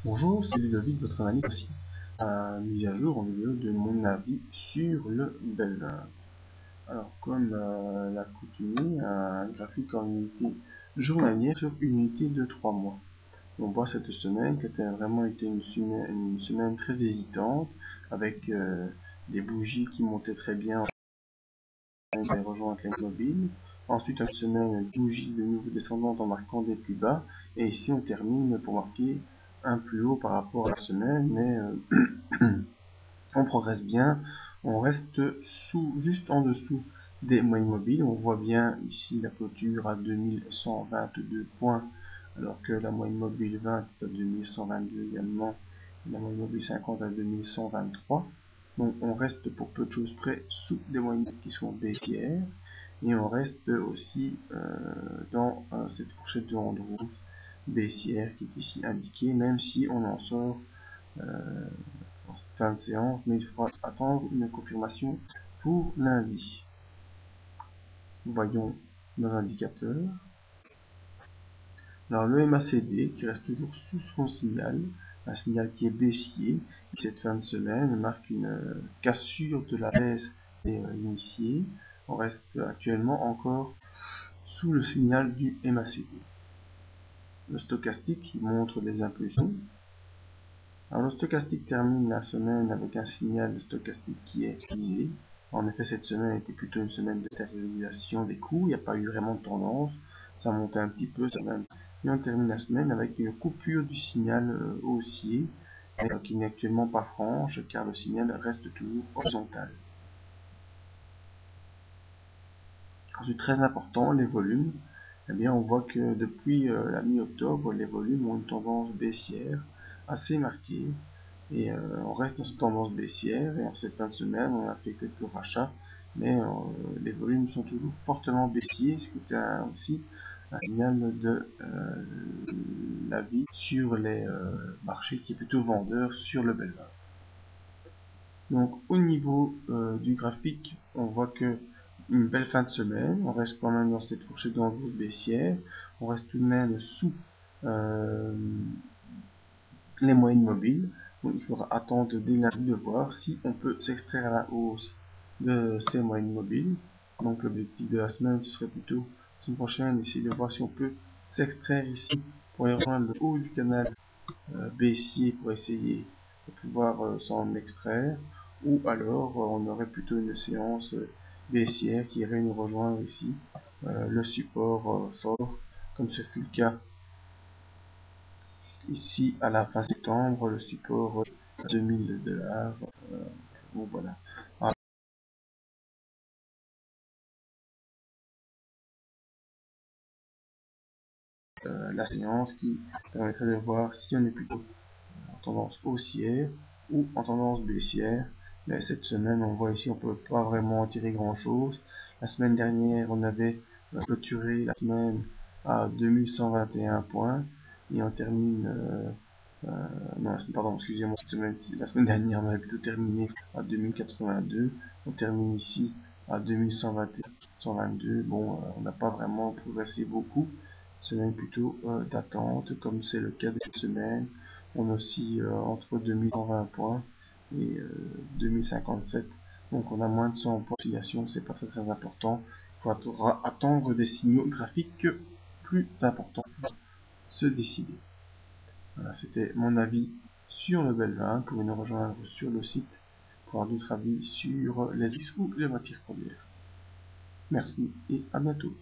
Bonjour, c'est Ludovic, votre analyste. Voici mise à jour en vidéo de mon avis sur le Belvinte. Alors, comme l'accoutumée, un graphique en unité journalière sur une unité de 3 mois. On voit cette semaine qui a vraiment été une semaine très hésitante, avec des bougies qui montaient très bien, les rejoints avec les mobiles. Ensuite, une semaine, bougie de nouveau descendante en marquant des plus bas. Et ici, on termine pour marquer un plus haut par rapport à la semaine, mais on progresse bien. On reste juste en dessous des moyennes mobiles. On voit bien ici la clôture à 2122 points, alors que la moyenne mobile 20 est à 2122 également. La moyenne mobile 50 à 2123. Donc on reste pour peu de choses près sous des moyennes qui sont baissières. Et on reste aussi dans cette fourchette de Andrews baissière qui est ici indiquée, même si on en sort en cette fin de séance, mais il faudra attendre une confirmation pour lundi. Voyons nos indicateurs. Alors le MACD qui reste toujours sous son signal, un signal qui est baissier, et cette fin de semaine marque une cassure de la baisse et initiée. On reste actuellement encore sous le signal du MACD. Le stochastique qui montre des impulsions. Alors le stochastique termine la semaine avec un signal stochastique qui est visé. En effet, cette semaine était plutôt une semaine de stérilisation des coûts, il n'y a pas eu vraiment de tendance, ça montait un petit peu, et on termine la semaine avec une coupure du signal haussier, qui n'est actuellement pas franche, car le signal reste toujours horizontal. Ensuite, très important, les volumes. Eh bien, on voit que depuis la mi-octobre, les volumes ont une tendance baissière assez marquée. Et on reste dans cette tendance baissière, et en cette fin de semaine, on a fait quelques rachats, mais les volumes sont toujours fortement baissiers, ce qui est aussi un signal de l'avis sur les marchés qui est plutôt vendeur sur le Belvinte. Donc au niveau du graphique, on voit que une belle fin de semaine, on reste quand même dans cette fourchette d'envers baissière, on reste tout de même sous les moyennes mobiles. Donc il faudra attendre dès lundi de voir si on peut s'extraire à la hausse de ces moyennes mobiles. Donc l'objectif de la semaine, ce serait plutôt la semaine prochaine, essayer de voir si on peut s'extraire ici pour aller rejoindre le haut du canal baissier pour essayer de pouvoir s'en extraire, ou alors on aurait plutôt une séance baissière qui irait nous rejoindre ici le support fort, comme ce fut le cas ici à la fin septembre, le support $2000. Donc voilà. La séance qui permettrait de voir si on est plutôt en tendance haussière ou en tendance baissière. Mais cette semaine, on voit ici, on peut pas vraiment en tirer grand chose. La semaine dernière, on avait clôturé la semaine à 2121 points et on termine non, pardon, excusez-moi, la semaine dernière, on avait plutôt terminé à 2082. On termine ici à 2122. Bon, on n'a pas vraiment progressé beaucoup. Semaine plutôt d'attente, comme c'est le cas de cette semaine. On oscille entre 2120 points et 2057. Donc on a moins de 100 points d'oscillation, c'est pas très important. Il faudra attendre des signaux graphiques plus importants pour se décider. Voilà, c'était mon avis sur le Belvin. Vous pouvez nous rejoindre sur le site pour avoir d'autres avis sur les X ou les matières premières. Merci et à bientôt.